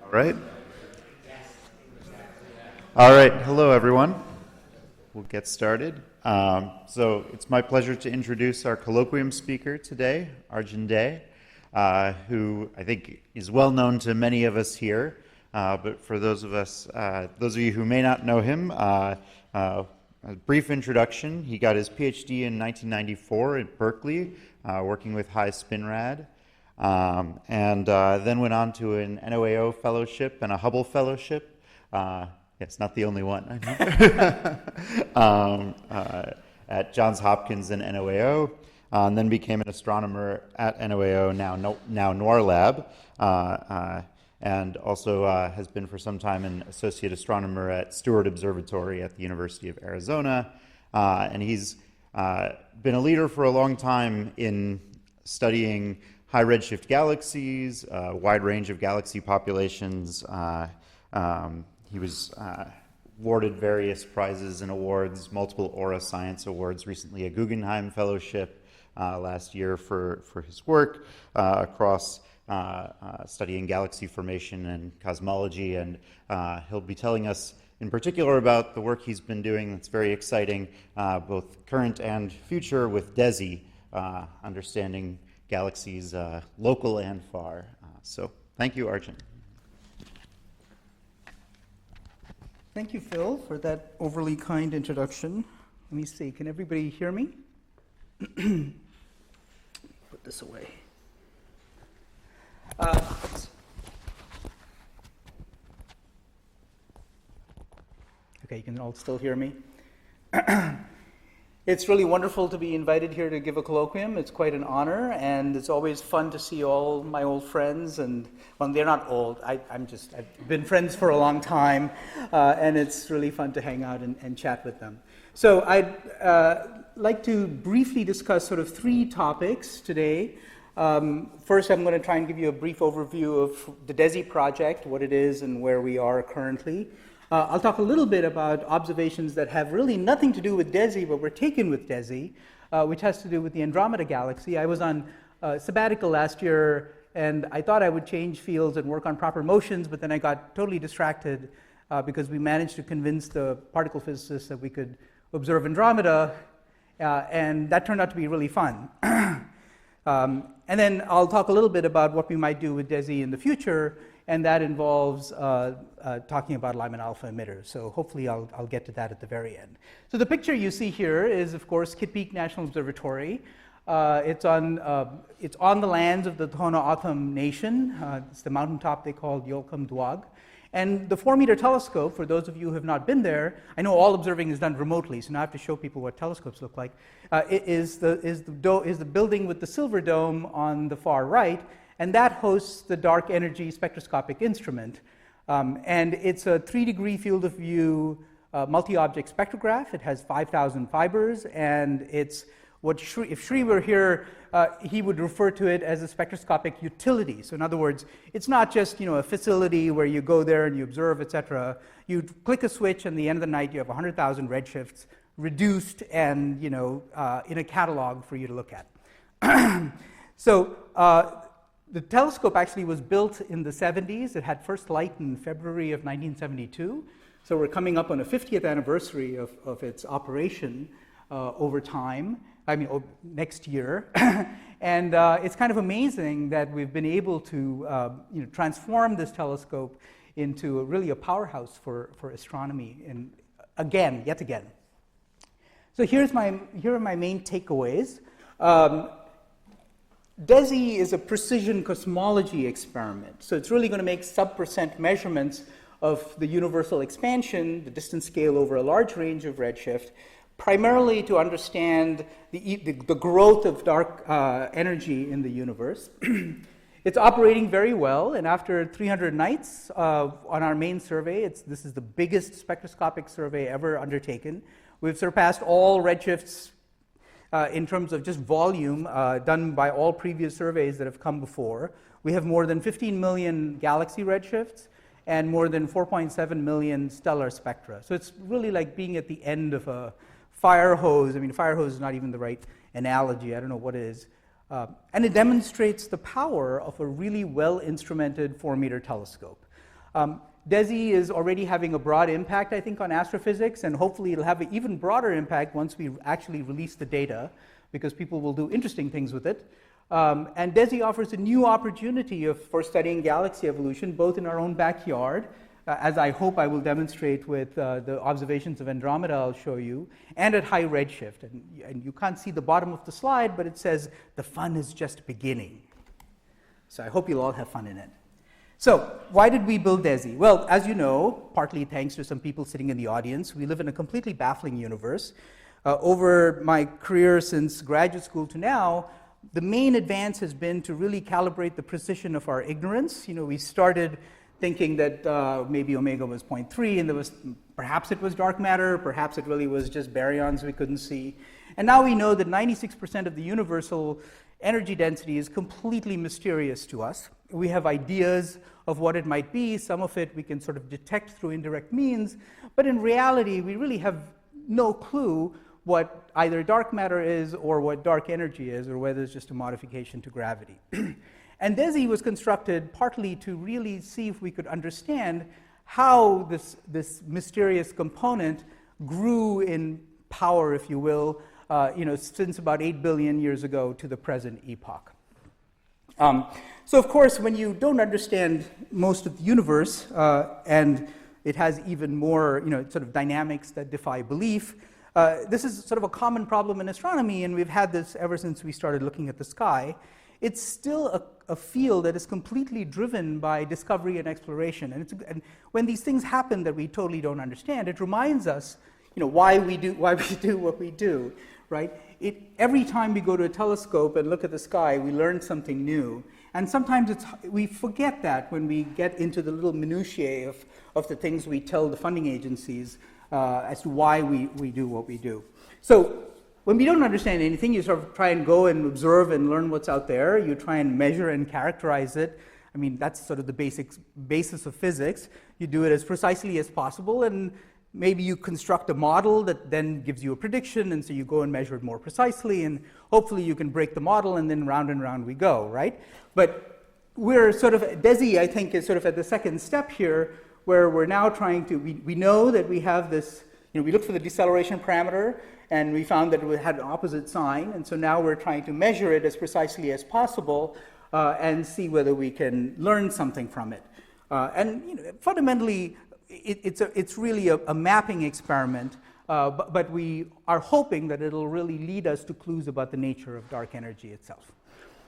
All right. All right. Hello, everyone. We'll get started. So it's my pleasure to introduce our colloquium speaker today, Arjun Dey, who I think is well known to many of us here. But for those of you who may not know him, a brief introduction. He got his PhD in 1994 at Berkeley, working with high spin rad. And then went on to an NOAO fellowship and a Hubble fellowship. It's not the only one, I know. At Johns Hopkins and NOAO, and then became an astronomer at NOAO, now Noir Lab, and also has been for some time an associate astronomer at Stewart Observatory at the University of Arizona. And he's been a leader for a long time in studying high-redshift galaxies, a wide range of galaxy populations. He was awarded various prizes and awards, multiple Aura Science Awards, recently a Guggenheim Fellowship last year for his work across studying galaxy formation and cosmology. And he'll be telling us in particular about the work he's been doing that's very exciting, both current and future, with DESI, understanding galaxies local and far. So thank you, Arjun. Thank you, Phil, for that overly kind introduction. Let me see, can everybody hear me? Put this away. Okay, you can all still hear me? It's really wonderful to be invited here to give a colloquium. It's quite an honor, and it's always fun to see all my old friends. And well, they're not old. I've been friends for a long time, and it's really fun to hang out and chat with them. So I'd like to briefly discuss sort of three topics today. First, I'm going to try and give you a brief overview of the DESI project, what it is, and where we are currently. I'll talk a little bit about observations that have really nothing to do with DESI, but were taken with DESI, which has to do with the Andromeda Galaxy. I was on sabbatical last year, and I thought I would change fields and work on proper motions, but then I got totally distracted because we managed to convince the particle physicists that we could observe Andromeda, and that turned out to be really fun. And then I'll talk a little bit about what we might do with DESI in the future, and that involves talking about Lyman alpha emitters. So hopefully I'll get to that at the very end. So the picture you see here is, of course, Kitt National Observatory. It's on the lands of the Tohono O'odham Nation. It's the mountaintop they call Yolkam Duag. And the 4-meter telescope, for those of you who have not been there, I know all observing is done remotely, so now I have to show people what telescopes look like, is the building with the silver dome on the far right, and that hosts the Dark Energy Spectroscopic Instrument. And it's a 3-degree field of view multi-object spectrograph. It has 5,000 fibers, and it's what if Sri were here, he would refer to it as a spectroscopic utility. So in other words, it's not just a facility where you go there and you observe, etc. You click a switch, and at the end of the night, you have 100,000 redshifts reduced and in a catalog for you to look at. So the telescope actually was built in the 70s. It had first light in February of 1972. So we're coming up on a 50th anniversary of its operation over time. Next year. And it's kind of amazing that we've been able to transform this telescope into really a powerhouse for astronomy, and yet again. So here are my main takeaways. DESI is a precision cosmology experiment. So it's really going to make sub-percent measurements of the universal expansion, the distance scale over a large range of redshift, primarily to understand the growth of dark energy in the universe. It's operating very well, and after 300 nights on our main survey, this is the biggest spectroscopic survey ever undertaken. We've surpassed all redshifts in terms of just volume done by all previous surveys that have come before. We have more than 15 million galaxy redshifts and more than 4.7 million stellar spectra. So it's really like being at the end of a fire hose. Fire hose is not even the right analogy. I don't know what it is. And it demonstrates the power of a really well-instrumented 4-meter telescope. DESI is already having a broad impact, I think, on astrophysics, and hopefully it'll have an even broader impact once we actually release the data, because people will do interesting things with it. And DESI offers a new opportunity for studying galaxy evolution, both in our own backyard, as I hope I will demonstrate with the observations of Andromeda I'll show you, and at high redshift. And you can't see the bottom of the slide, but it says, the fun is just beginning. So I hope you'll all have fun in it. So why did we build DESI? Well, as you know, partly thanks to some people sitting in the audience, we live in a completely baffling universe. Over my career since graduate school to now, the main advance has been to really calibrate the precision of our ignorance. We started thinking that maybe omega was 0.3, and perhaps it was dark matter, perhaps it really was just baryons we couldn't see. And now we know that 96% of the universal energy density is completely mysterious to us. We have ideas of what it might be. Some of it we can sort of detect through indirect means, but in reality, we really have no clue what either dark matter is or what dark energy is, or whether it's just a modification to gravity. And DESI was constructed partly to really see if we could understand how this mysterious component grew in power, if you will, since about 8 billion years ago to the present epoch. So of course, when you don't understand most of the universe, and it has even more sort of dynamics that defy belief, this is sort of a common problem in astronomy, and we've had this ever since we started looking at the sky. It's still a field that is completely driven by discovery and exploration. And when these things happen that we totally don't understand, it reminds us why we do what we do, right? Every time we go to a telescope and look at the sky, we learn something new. And sometimes we forget that when we get into the little minutiae of the things we tell the funding agencies as to why we do what we do. So when we don't understand anything, you sort of try and go and observe and learn what's out there. You try and measure and characterize it. I mean, that's sort of the basis of physics. You do it as precisely as possible, and maybe you construct a model that then gives you a prediction, and so you go and measure it more precisely, and hopefully you can break the model, and then round and round we go, right? But we're sort of, DESI, I think, is sort of at the second step here, where we're now trying to, we know that we have this, we looked for the deceleration parameter, and we found that it had an opposite sign, and so now we're trying to measure it as precisely as possible and see whether we can learn something from it. Fundamentally, it's really a mapping experiment, but we are hoping that it'll really lead us to clues about the nature of dark energy itself.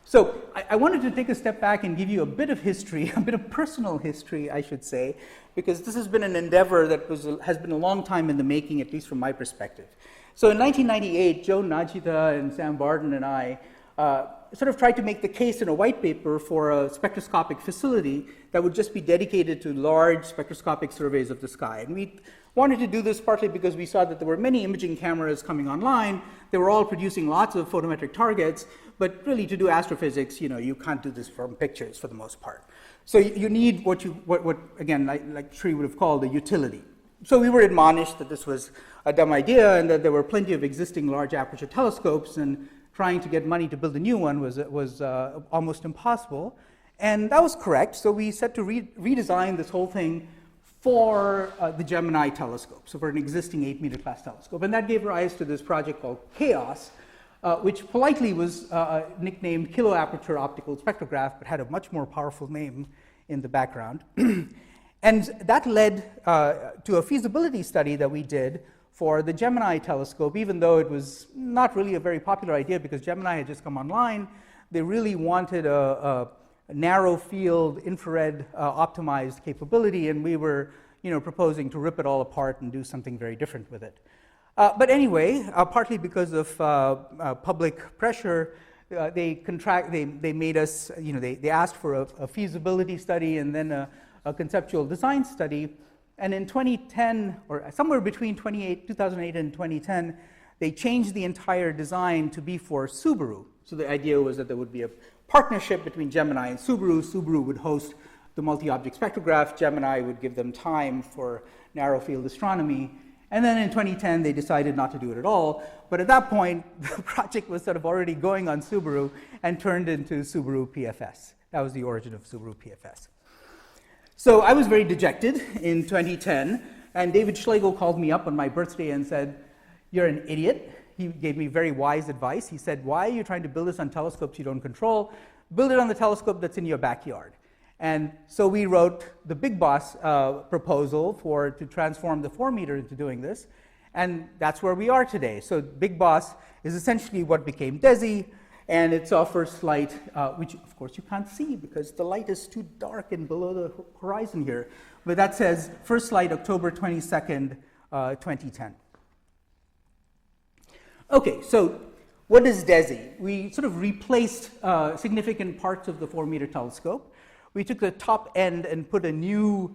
So I wanted to take a step back and give you a bit of history, a bit of personal history, I should say, because this has been an endeavor that has been a long time in the making, at least from my perspective. So in 1998, Joe Najita and Sam Barden and I sort of tried to make the case in a white paper for a spectroscopic facility that would just be dedicated to large spectroscopic surveys of the sky. And we wanted to do this partly because we saw that there were many imaging cameras coming online. They were all producing lots of photometric targets, but really to do astrophysics, you can't do this from pictures for the most part. So you need what again, like Sri would have called a utility. So we were admonished that this was a dumb idea and that there were plenty of existing large aperture telescopes, and trying to get money to build a new one was almost impossible. And that was correct. So we set to redesign this whole thing for the Gemini telescope, so for an existing 8-meter class telescope. And that gave rise to this project called CHAOS, which politely was nicknamed Kilo Aperture Optical Spectrograph, but had a much more powerful name in the background. And that led to a feasibility study that we did for the Gemini telescope, even though it was not really a very popular idea because Gemini had just come online. They really wanted a narrow field infrared optimized capability, and we were proposing to rip it all apart and do something very different with it. But anyway, partly because of public pressure, they made us, they asked for a feasibility study and then a conceptual design study. And in 2010, or somewhere between 2008 and 2010, they changed the entire design to be for Subaru. So the idea was that there would be a partnership between Gemini and Subaru. Subaru would host the multi-object spectrograph. Gemini would give them time for narrow field astronomy. And then in 2010, they decided not to do it at all. But at that point, the project was sort of already going on Subaru and turned into Subaru PFS. That was the origin of Subaru PFS. So I was very dejected in 2010, and David Schlegel called me up on my birthday and said, "You're an idiot." He gave me very wise advice. He said, "Why are you trying to build this on telescopes you don't control? Build it on the telescope that's in your backyard." And so we wrote the Big Boss proposal to transform the 4-meter into doing this, and that's where we are today. So Big Boss is essentially what became DESI, and it's our first light, which of course you can't see because the light is too dark and below the horizon here. But that says first light October 22nd, 2010. Okay, so what is DESI? We sort of replaced significant parts of the 4-meter telescope. We took the top end and put a new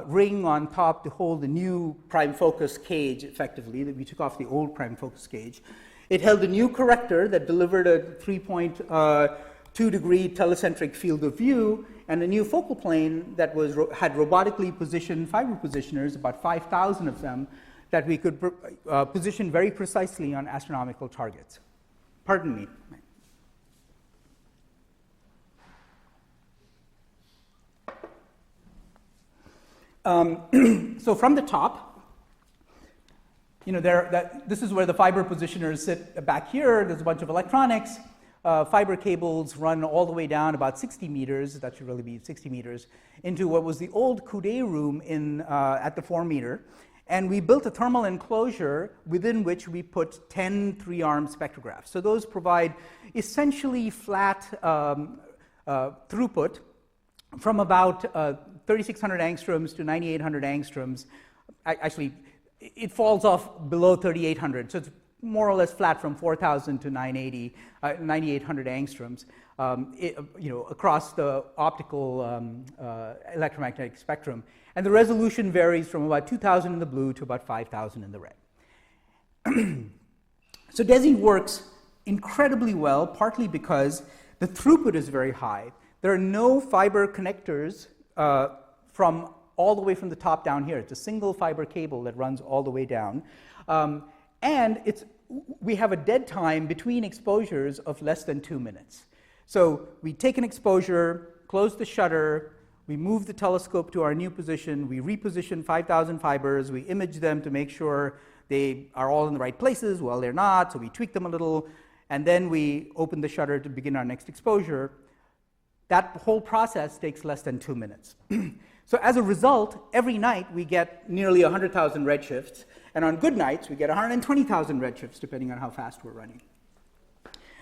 ring on top to hold the new prime focus cage, effectively, that we took off the old prime focus cage. It held a new corrector that delivered a 3.2-degree telecentric field of view and a new focal plane that had robotically positioned fiber positioners, about 5,000 of them, that we could position very precisely on astronomical targets. Pardon me. So from the top, this is where the fiber positioners sit back here. There's a bunch of electronics. Fiber cables run all the way down about 60 meters, that should really be 60 meters, into what was the old Coudet room at the 4-meter. And we built a thermal enclosure within which we put 10 3-arm spectrographs. So those provide essentially flat throughput from about 3,600 angstroms to 9,800 angstroms. Actually, it falls off below 3,800, so it's more or less flat from 4,000 to 9,800 angstroms across the optical electromagnetic spectrum. And the resolution varies from about 2,000 in the blue to about 5,000 in the red. So DESI works incredibly well, partly because the throughput is very high. There are no fiber connectors from all the way from the top down here. It's a single fiber cable that runs all the way down. And we have a dead time between exposures of less than 2 minutes. So we take an exposure, close the shutter, we move the telescope to our new position, we reposition 5,000 fibers, we image them to make sure they are all in the right places. Well, they're not, so we tweak them a little, and then we open the shutter to begin our next exposure. That whole process takes less than 2 minutes. So as a result, every night we get nearly 100,000 redshifts, and on good nights we get 120,000 redshifts, depending on how fast we're running.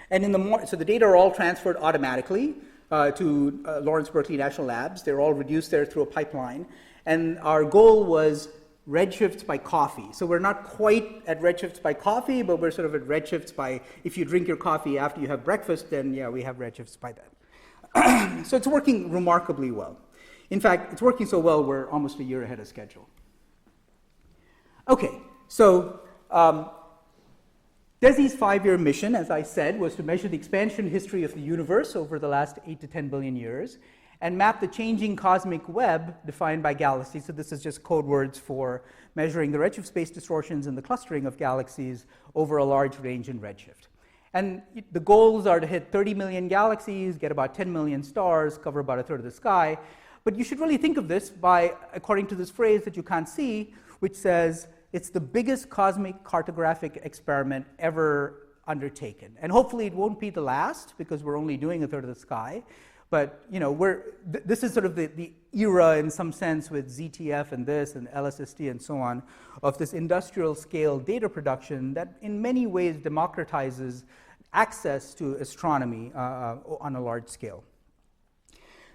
And so the data are all transferred automatically to Lawrence Berkeley National Labs. They're all reduced there through a pipeline. And our goal was redshifts by coffee. So we're not quite at redshifts by coffee, but we're sort of at redshifts by, if you drink your coffee after you have breakfast, then yeah, we have redshifts by that. So it's working remarkably well. In fact, it's working so well, we're almost a year ahead of schedule. Okay, so DESI's 5-year mission, as I said, was to measure the expansion history of the universe over the last 8 to 10 billion years and map the changing cosmic web defined by galaxies. So this is just code words for measuring the redshift space distortions and the clustering of galaxies over a large range in redshift. And the goals are to hit 30 million galaxies, get about 10 million stars, cover about a third of the sky. But you should really think of this according to this phrase that you can't see, which says it's the biggest cosmic cartographic experiment ever undertaken. And hopefully it won't be the last, because we're only doing a third of the sky. But this is sort of the era, in some sense, with ZTF and this and LSST and so on, of this industrial scale data production that in many ways democratizes access to astronomy on a large scale.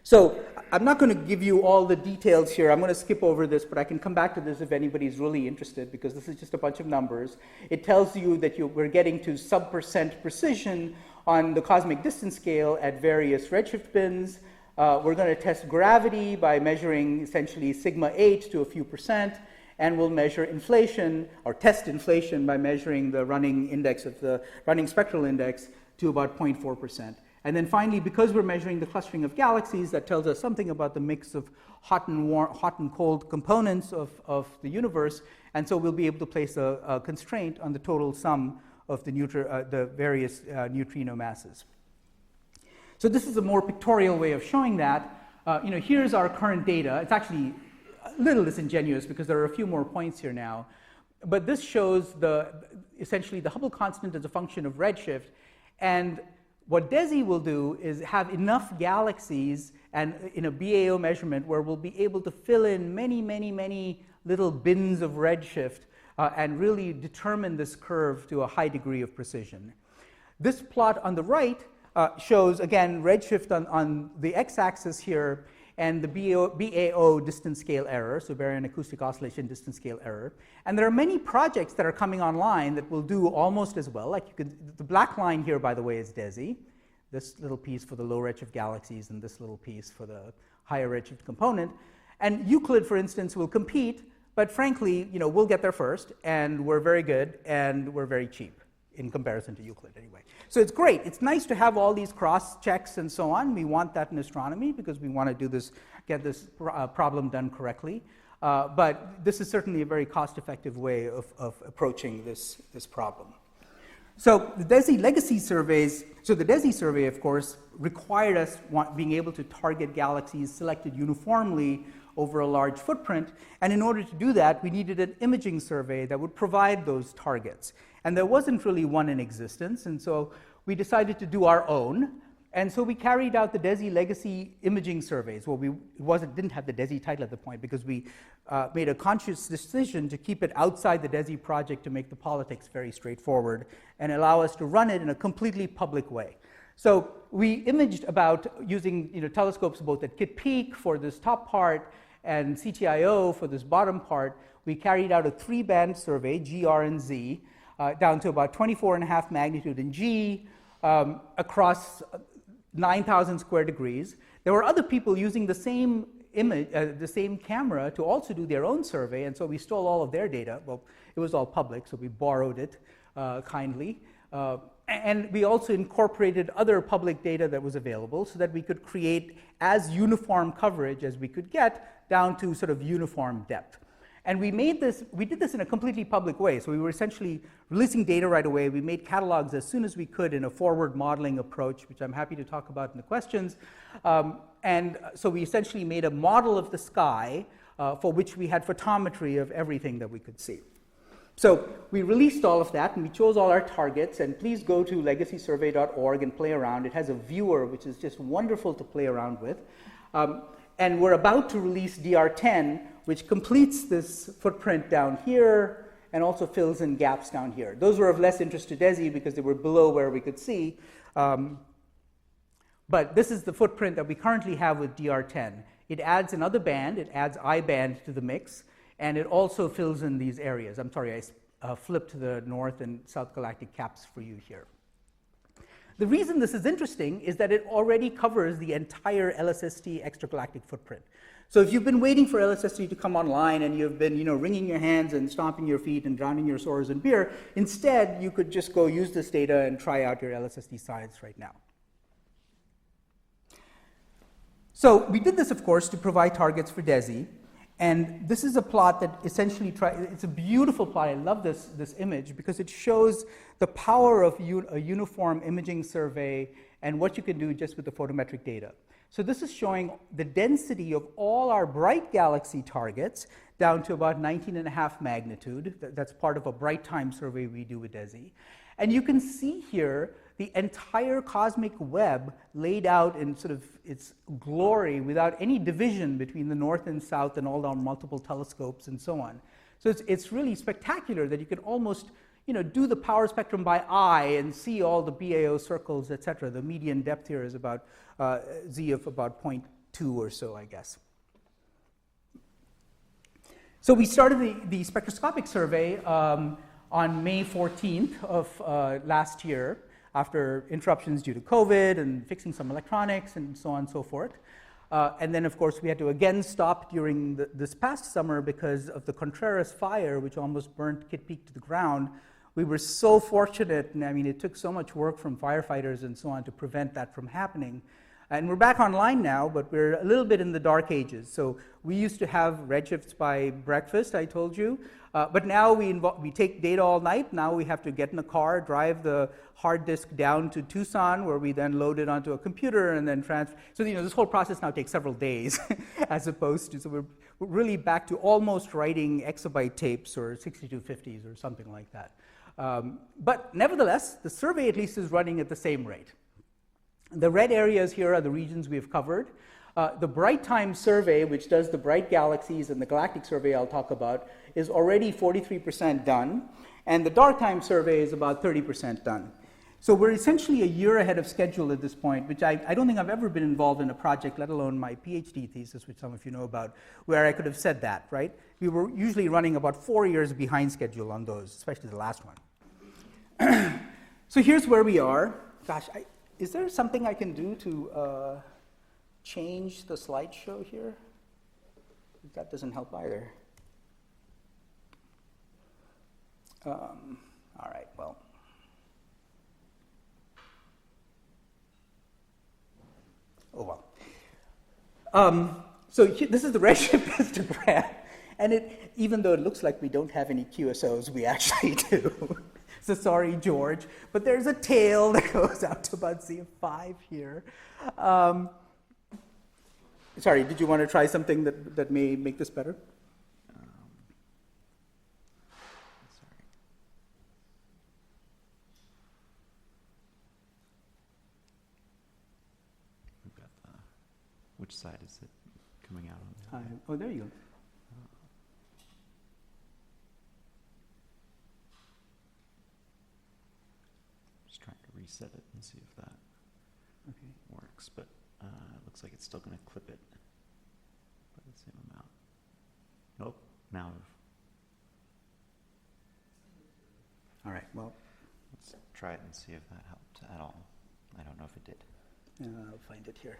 So I'm not going to give you all the details here. I'm going to skip over this, but I can come back to this if anybody's really interested, because this is just a bunch of numbers. It tells you that we're getting to sub% precision on the cosmic distance scale at various redshift bins. We're going to test gravity by measuring essentially sigma 8 to a few percent, and we'll measure inflation, or test inflation, by measuring the running spectral index to about 0.4%. And then finally, because we're measuring the clustering of galaxies, that tells us something about the mix of hot and cold components of the universe, and so we'll be able to place a constraint on the total sum of the various neutrino masses. So this is a more pictorial way of showing that. Here's our current data. It's actually a little disingenuous because there are a few more points here now. But this shows essentially the Hubble constant as a function of redshift. And what DESI will do is have enough galaxies and in a BAO measurement where we'll be able to fill in many, many, many little bins of redshift and really determine this curve to a high degree of precision. This plot on the right shows, again, redshift on the x-axis here and the BAO distance scale error, so baryon acoustic oscillation distance scale error. And there are many projects that are coming online that will do almost as well. Like the black line here, by the way, is DESI. This little piece for the low redshift galaxies and this little piece for the higher redshift component. And Euclid, for instance, will compete, but frankly, we'll get there first, and we're very good, and we're very cheap in comparison to Euclid anyway. So it's great. It's nice to have all these cross checks and so on. We want that in astronomy because we want to do this, get this problem done correctly. But this is certainly a very cost-effective way of approaching this problem. So the DESI legacy surveys, so the DESI survey, of course, required us being able to target galaxies selected uniformly over a large footprint. And in order to do that, we needed an imaging survey that would provide those targets. And there wasn't really one in existence, and so we decided to do our own. And so we carried out the DESI legacy imaging surveys. Well, didn't have the DESI title at the point because we made a conscious decision to keep it outside the DESI project to make the politics very straightforward and allow us to run it in a completely public way. So we imaged about using telescopes both at Kitt Peak for this top part and CTIO for this bottom part. We carried out a 3-band survey, G, R, and Z, down to about 24.5 magnitude in G, across 9,000 square degrees. There were other people using the same image, the same camera to also do their own survey, and so we stole all of their data. Well, it was all public, so we borrowed it kindly. And we also incorporated other public data that was available so that we could create as uniform coverage as we could get down to sort of uniform depth. And we did this in a completely public way. So we were essentially releasing data right away. We made catalogs as soon as we could in a forward modeling approach, which I'm happy to talk about in the questions. And so we essentially made a model of the sky for which we had photometry of everything that we could see. So we released all of that, and we chose all our targets. And please go to legacysurvey.org and play around. It has a viewer, which is just wonderful to play around with. And we're about to release DR10, which completes this footprint down here and also fills in gaps down here. Those were of less interest to DESI because they were below where we could see. But this is the footprint that we currently have with DR10. It adds another band. It adds I band to the mix. And it also fills in these areas. I'm sorry, I flipped the north and south galactic caps for you here. The reason this is interesting is that it already covers the entire LSST extragalactic footprint. So if you've been waiting for LSST to come online and you've been wringing your hands and stomping your feet and drowning your sores in beer, instead you could just go use this data and try out your LSST science right now. So we did this, of course, to provide targets for DESI. And this is a plot that essentially it's a beautiful plot. I love this image because it shows the power of a uniform imaging survey and what you can do just with the photometric data. So this is showing the density of all our bright galaxy targets down to about 19.5 magnitude. That's part of a bright time survey we do with DESI. And you can see here the entire cosmic web laid out in sort of its glory without any division between the north and south and all our multiple telescopes and so on. So it's really spectacular that you can almost do the power spectrum by eye and see all the BAO circles, etc. The median depth here is about Z of about 0.2 or so, I guess. So we started the spectroscopic survey on May 14th of last year, after interruptions due to COVID and fixing some electronics and so on and so forth. And then, of course, we had to again stop during this past summer because of the Contreras fire, which almost burnt Kitt Peak to the ground. We were so fortunate, and I mean, it took so much work from firefighters and so on to prevent that from happening. And we're back online now, but we're a little bit in the dark ages. So we used to have redshifts by breakfast, I told you. But now we take data all night. Now we have to get in a car, drive the hard disk down to Tucson, where we then load it onto a computer and then transfer. So this whole process now takes several days, as opposed to, so we're really back to almost writing exabyte tapes or 6250s or something like that. But nevertheless, the survey at least is running at the same rate. The red areas here are the regions we've covered. The Bright Time survey, which does the bright galaxies, and the galactic survey I'll talk about, is already 43% done, and the dark time survey is about 30% done. So we're essentially a year ahead of schedule at this point, which I don't think I've ever been involved in a project, let alone my PhD thesis, which some of you know about, where I could have said that, right? We were usually running about 4 years behind schedule on those, especially the last one. So here's where we are. Gosh, is there something I can do to change the slideshow here? That doesn't help either. All right, well. Oh, well. So this is the redshift histogram. And even though it looks like we don't have any QSOs, we actually do. So sorry, George. But there's a tail that goes out to about CF5 here. Sorry, did you want to try something that may make this better? Sorry. We've got which side is it coming out on? Oh, there you go. Just trying to reset it and see if that works, but it looks like it's still going to clip it by the same amount. Nope, now. All right, well. Let's try it and see if that helped at all. I don't know if it did. I'll find it here.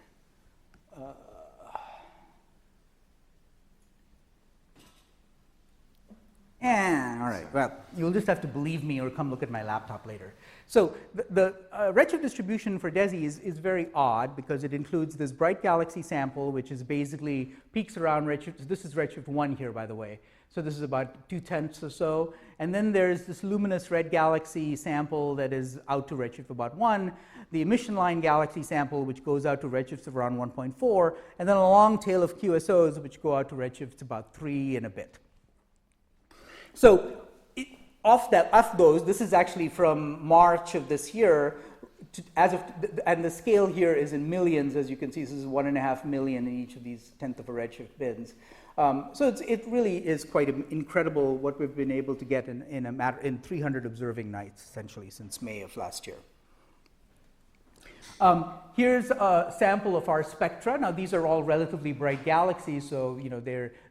All right, well, you'll just have to believe me or come look at my laptop later. So the redshift distribution for DESI is very odd because it includes this bright galaxy sample, which is basically peaks around redshift. This is redshift 1 here, by the way. So this is about 2/10 or so. And then there's this luminous red galaxy sample that is out to redshift about 1, the emission line galaxy sample, which goes out to redshifts of around 1.4, and then a long tail of QSOs, which go out to redshifts about 3 and a bit. So of those, this is actually from March of this year, and the scale here is in millions, as you can see. This is 1.5 million in each of these 1/10 of a redshift bins. So it really is quite incredible what we've been able to get in 300 observing nights, essentially, since May of last year. Here's a sample of our spectra. Now, these are all relatively bright galaxies, so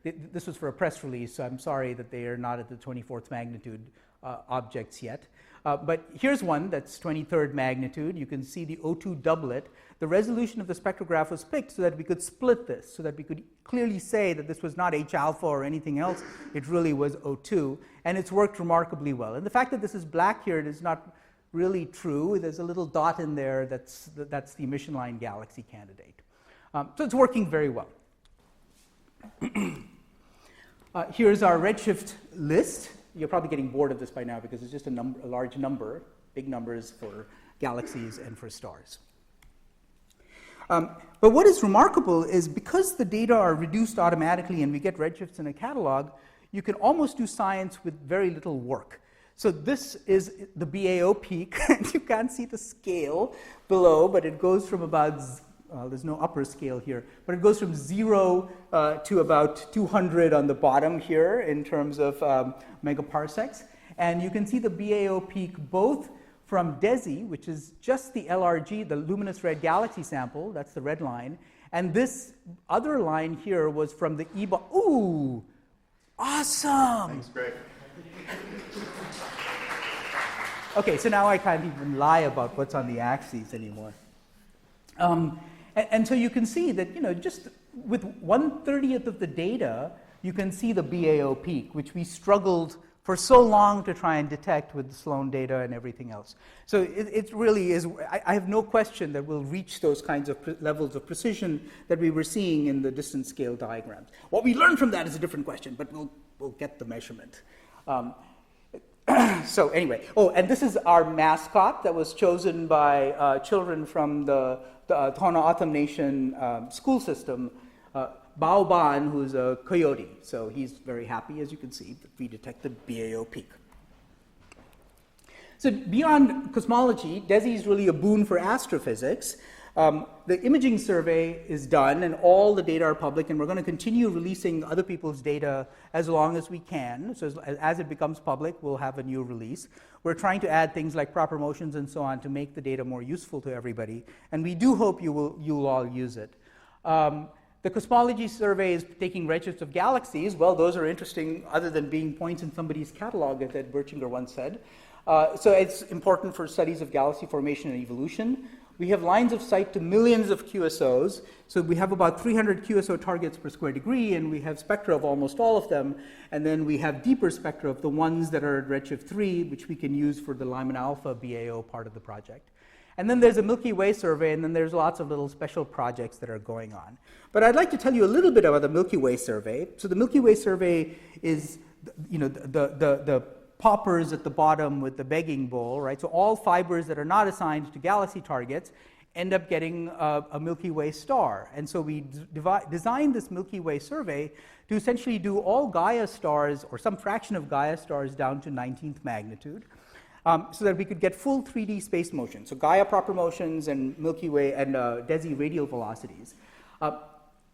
this was for a press release, so I'm sorry that they are not at the 24th magnitude objects yet. But here's one that's 23rd magnitude. You can see the O2 doublet. The resolution of the spectrograph was picked so that we could split this, so that we could clearly say that this was not H alpha or anything else. It really was O2, and it's worked remarkably well. And the fact that this is black here is not really true. There's a little dot in there that's the emission line galaxy candidate. So it's working very well. Here's our redshift list. You're probably getting bored of this by now because it's just a large number, big numbers for galaxies and for stars. But what is remarkable is because the data are reduced automatically and we get redshifts in a catalog, you can almost do science with very little work. So this is the BAO peak. You can't see the scale below, but it goes from about, there's no upper scale here, but it goes from 0 to about 200 on the bottom here in terms of megaparsecs. And you can see the BAO peak both from DESI, which is just the LRG, the luminous red galaxy sample, that's the red line, and this other line here was from the EBA. Ooh, awesome! Thanks, Greg. Okay, so now I can't even lie about what's on the axes anymore. And so you can see that, just with 1/30th of the data, you can see the BAO peak, which we struggled for so long to try and detect with the Sloan data and everything else. So it really is, I have no question that we'll reach those kinds of levels of precision that we were seeing in the distance scale diagrams. What we learn from that is a different question, but we'll get the measurement. So anyway, and this is our mascot that was chosen by children from the Tohono O'odham Nation school system, Bao Ban, who's a coyote. So he's very happy, as you can see, that we detected BAO peak. So beyond cosmology, DESI is really a boon for astrophysics. The imaging survey is done, and all the data are public, and we're going to continue releasing other people's data as long as we can. So as it becomes public, we'll have a new release. We're trying to add things like proper motions and so on to make the data more useful to everybody, and we do hope you'll all use it. The cosmology survey is taking redshifts of galaxies. Well, those are interesting other than being points in somebody's catalog, as Ed Bertschinger once said. So it's important for studies of galaxy formation and evolution. We have lines of sight to millions of QSOs. So we have about 300 QSO targets per square degree, and we have spectra of almost all of them. And then we have deeper spectra of the ones that are at redshift 3, which we can use for the Lyman alpha BAO part of the project. And then there's a Milky Way survey, and then there's lots of little special projects that are going on. But I'd like to tell you a little bit about the Milky Way survey. So the Milky Way survey is, the poppers at the bottom with the begging bowl, right? So all fibers that are not assigned to galaxy targets end up getting a Milky Way star. And so we designed this Milky Way survey to essentially do all Gaia stars, or some fraction of Gaia stars, down to 19th magnitude. So that we could get full 3D space motion. So Gaia proper motions and Milky Way and DESI radial velocities.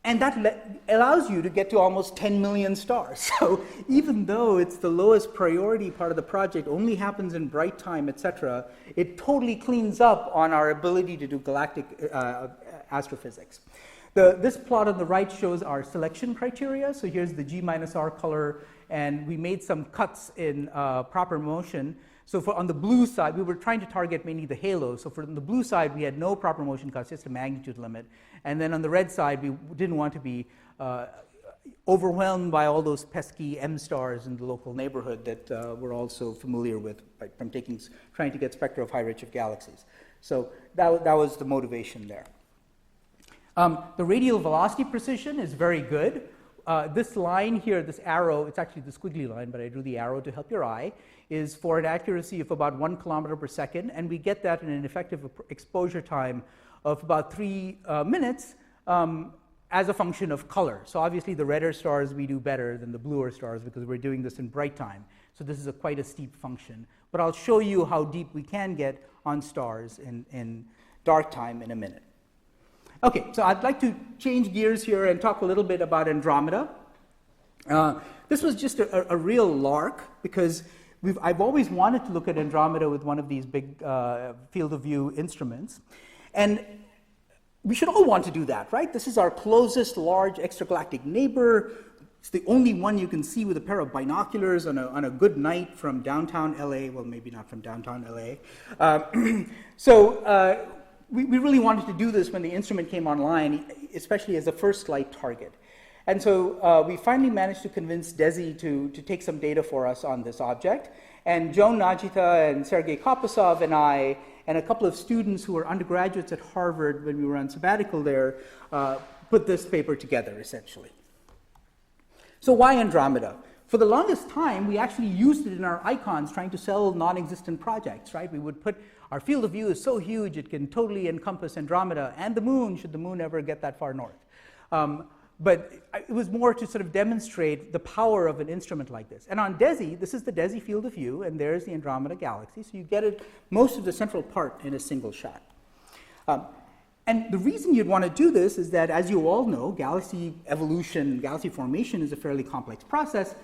And that allows you to get to almost 10 million stars. So even though it's the lowest priority part of the project, only happens in bright time, etc., it totally cleans up on our ability to do galactic astrophysics. This plot on the right shows our selection criteria. So here's the G-R color, and we made some cuts in proper motion. So on the blue side, we were trying to target mainly the halos. So on the blue side, we had no proper motion cuts, just a magnitude limit. And then on the red side, we didn't want to be overwhelmed by all those pesky M stars in the local neighborhood that we're also familiar with from trying to get spectra of high-redshift galaxies. So that was the motivation there. The radial velocity precision is very good. This line here, this arrow, it's actually the squiggly line, but I drew the arrow to help your eye, is for an accuracy of about 1 kilometer per second, and we get that in an effective exposure time of about 3 minutes as a function of color. So obviously the redder stars we do better than the bluer stars because we're doing this in bright time. So this is quite a steep function. But I'll show you how deep we can get on stars in dark time in a minute. Okay, so I'd like to change gears here and talk a little bit about Andromeda. This was just a real lark because I've always wanted to look at Andromeda with one of these big field of view instruments. And we should all want to do that, right? This is our closest large extragalactic neighbor. It's the only one you can see with a pair of binoculars on a good night from downtown LA. Well, maybe not from downtown LA. We really wanted to do this when the instrument came online, especially as a first light target. And so we finally managed to convince DESI to take some data for us on this object. And Joan Najita and Sergei Kopasov and I and a couple of students who were undergraduates at Harvard when we were on sabbatical there put this paper together, essentially. So why Andromeda? For the longest time, we actually used it in our icons trying to sell non-existent projects, right? We would put, our field of view is so huge it can totally encompass Andromeda and the moon, should the moon ever get that far north. But it was more to sort of demonstrate the power of an instrument like this. And on DESI, this is the DESI field of view, and there's the Andromeda Galaxy. So you get most of the central part in a single shot. And the reason you'd want to do this is that, as you all know, galaxy evolution, galaxy formation is a fairly complex process.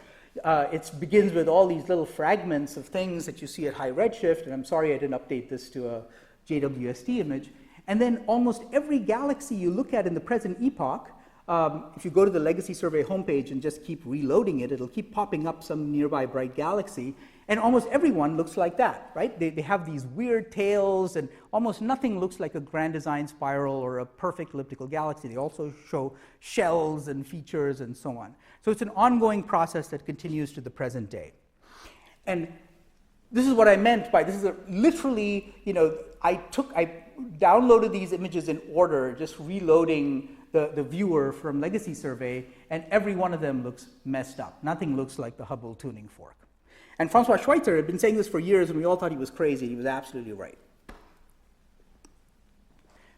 It begins with all these little fragments of things that you see at high redshift, and I'm sorry I didn't update this to a JWST image. And then almost every galaxy you look at in the present epoch, if you go to the Legacy Survey homepage and just keep reloading it, it'll keep popping up some nearby bright galaxy, and almost everyone looks like that, right? They have these weird tails, and almost nothing looks like a grand design spiral or a perfect elliptical galaxy. They also show shells and features and so on. So it's an ongoing process that continues to the present day. And this is what I meant by, this is literally, I downloaded these images in order, just reloading the viewer from Legacy Survey, and every one of them looks messed up. Nothing looks like the Hubble tuning fork. And Francois Schweitzer had been saying this for years, and we all thought he was crazy. He was absolutely right.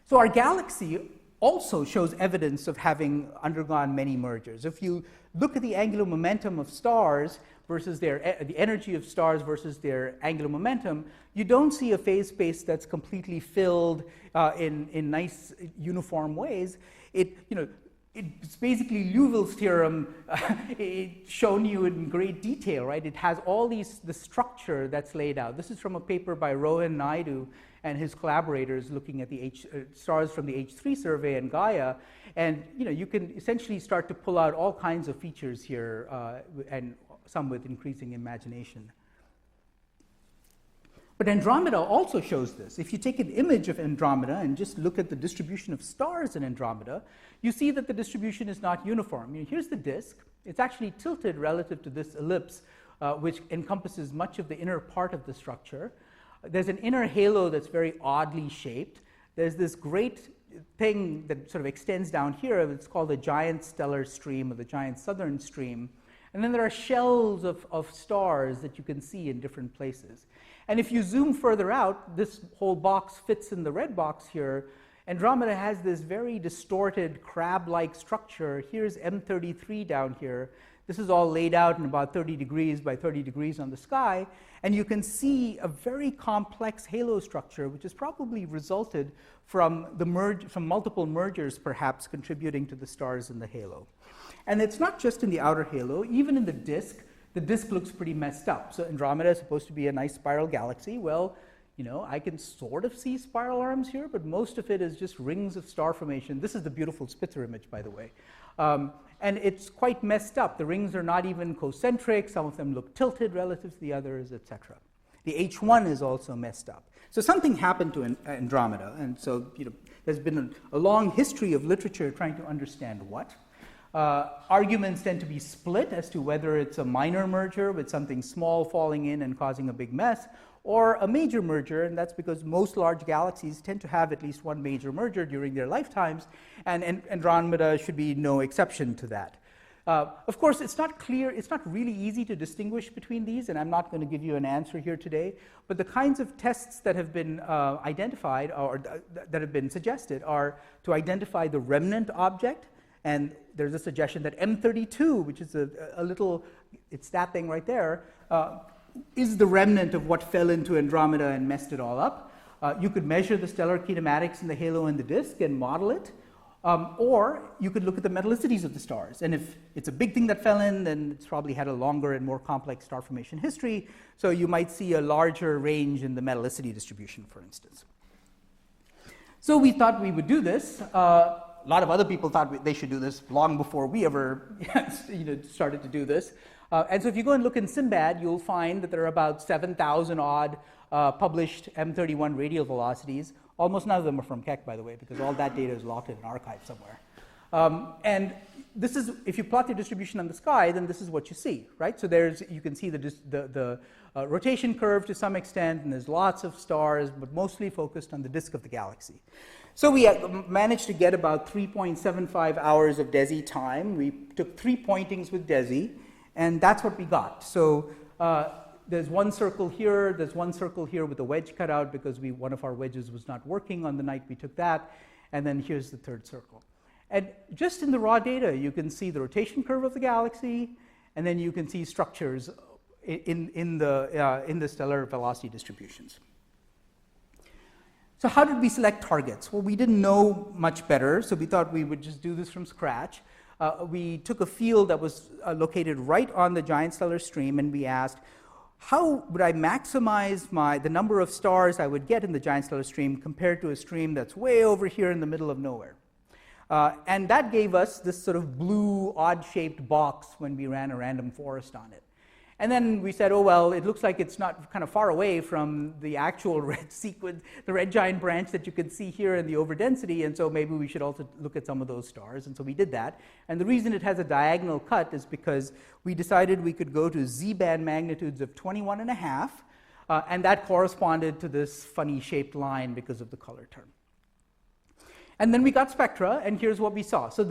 So our galaxy also shows evidence of having undergone many mergers. If you look at the angular momentum of stars versus the energy of stars versus their angular momentum, you don't see a phase space that's completely filled in nice uniform ways. It's basically Liouville's theorem it's shown you in great detail, right? It has all the structure that's laid out. This is from a paper by Rohan Naidu and his collaborators looking at the stars from the H3 survey and Gaia. And you can essentially start to pull out all kinds of features here, and some with increasing imagination. But Andromeda also shows this. If you take an image of Andromeda and just look at the distribution of stars in Andromeda, you see that the distribution is not uniform. Here's the disk. It's actually tilted relative to this ellipse, which encompasses much of the inner part of the structure. There's an inner halo that's very oddly shaped. There's this great thing that sort of extends down here. It's called the giant stellar stream, or the giant southern stream. And then there are shells of stars that you can see in different places. And if you zoom further out, this whole box fits in the red box here. Andromeda has this very distorted crab-like structure. Here's M33 down here. This is all laid out in about 30 degrees by 30 degrees on the sky. And you can see a very complex halo structure, which has probably resulted from multiple mergers, perhaps contributing to the stars in the halo. And it's not just in the outer halo. Even in the disk looks pretty messed up. So Andromeda is supposed to be a nice spiral galaxy. Well, I can sort of see spiral arms here, but most of it is just rings of star formation. This is the beautiful Spitzer image, by the way. And it's quite messed up. The rings are not even concentric. Some of them look tilted relative to the others, etc. The H1 is also messed up. So something happened to Andromeda. And so there's been a long history of literature trying to understand what. Arguments tend to be split as to whether it's a minor merger with something small falling in and causing a big mess, or a major merger, and that's because most large galaxies tend to have at least one major merger during their lifetimes, and Andromeda should be no exception to that. Of course, it's not clear, it's not really easy to distinguish between these, and I'm not going to give you an answer here today, but the kinds of tests that have been identified or that have been suggested are to identify the remnant object. And there's a suggestion that M32, which is a little, it's that thing right there, is the remnant of what fell into Andromeda and messed it all up. You could measure the stellar kinematics in the halo and the disk and model it. Or you could look at the metallicities of the stars. And if it's a big thing that fell in, then it's probably had a longer and more complex star formation history. So you might see a larger range in the metallicity distribution, for instance. So we thought we would do this. A lot of other people thought they should do this long before we ever started to do this. And so if you go and look in SIMBAD, you'll find that there are about 7,000 odd published M31 radial velocities. Almost none of them are from Keck, by the way, because all that data is locked in an archive somewhere. And this is, if you plot the distribution on the sky, then this is what you see, right? So you can see the rotation curve to some extent, and there's lots of stars, but mostly focused on the disk of the galaxy. So we managed to get about 3.75 hours of DESI time. We took 3 pointings with DESI, and that's what we got. So there's one circle here, there's one circle here with a wedge cut out because one of our wedges was not working on the night we took that, and then here's the third circle. And just in the raw data, you can see the rotation curve of the galaxy, and then you can see structures in the stellar velocity distributions. So how did we select targets? Well, we didn't know much better, so we thought we would just do this from scratch. We took a field that was located right on the giant stellar stream, and we asked, how would I maximize the number of stars I would get in the giant stellar stream compared to a stream that's way over here in the middle of nowhere? And that gave us this sort of blue, odd-shaped box when we ran a random forest on it. And then we said, oh, well, it looks like it's not kind of far away from the actual red sequence, the red giant branch that you can see here in the overdensity, and so maybe we should also look at some of those stars. And so we did that. And the reason it has a diagonal cut is because we decided we could go to Z-band magnitudes of 21.5, and that corresponded to this funny shaped line because of the color term. And then we got spectra, and here's what we saw. So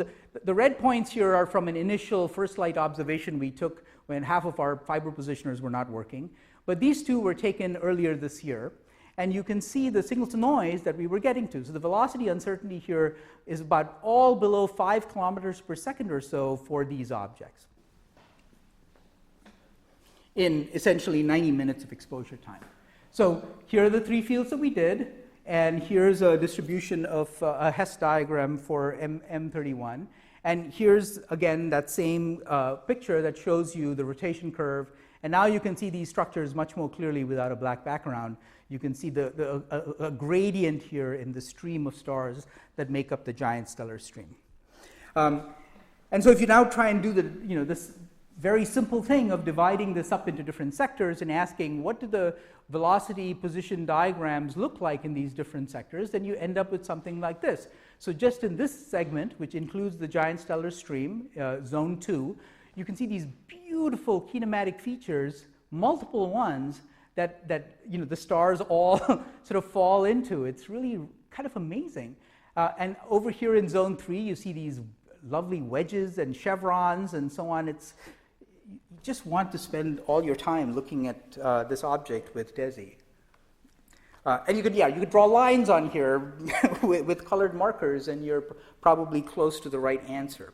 the red points here are from an initial first light observation we took when half of our fiber positioners were not working. But these two were taken earlier this year. And you can see the signal to noise that we were getting to. So the velocity uncertainty here is about all below 5 kilometers per second or so for these objects in essentially 90 minutes of exposure time. So here are the 3 fields that we did. And here's a distribution of a Hess diagram for M31. And here's, again, that same picture that shows you the rotation curve. And now you can see these structures much more clearly without a black background. You can see a gradient here in the stream of stars that make up the giant stellar stream. And so if you now try and do this very simple thing of dividing this up into different sectors and asking what do the velocity position diagrams look like in these different sectors, then you end up with something like this. So just in this segment, which includes the giant stellar stream, zone 2, you can see these beautiful kinematic features, multiple ones that the stars all sort of fall into. It's really kind of amazing. And over here in zone 3, you see these lovely wedges and chevrons and so on. You just want to spend all your time looking at this object with DESI. And you could draw lines on here with colored markers, and you're probably close to the right answer.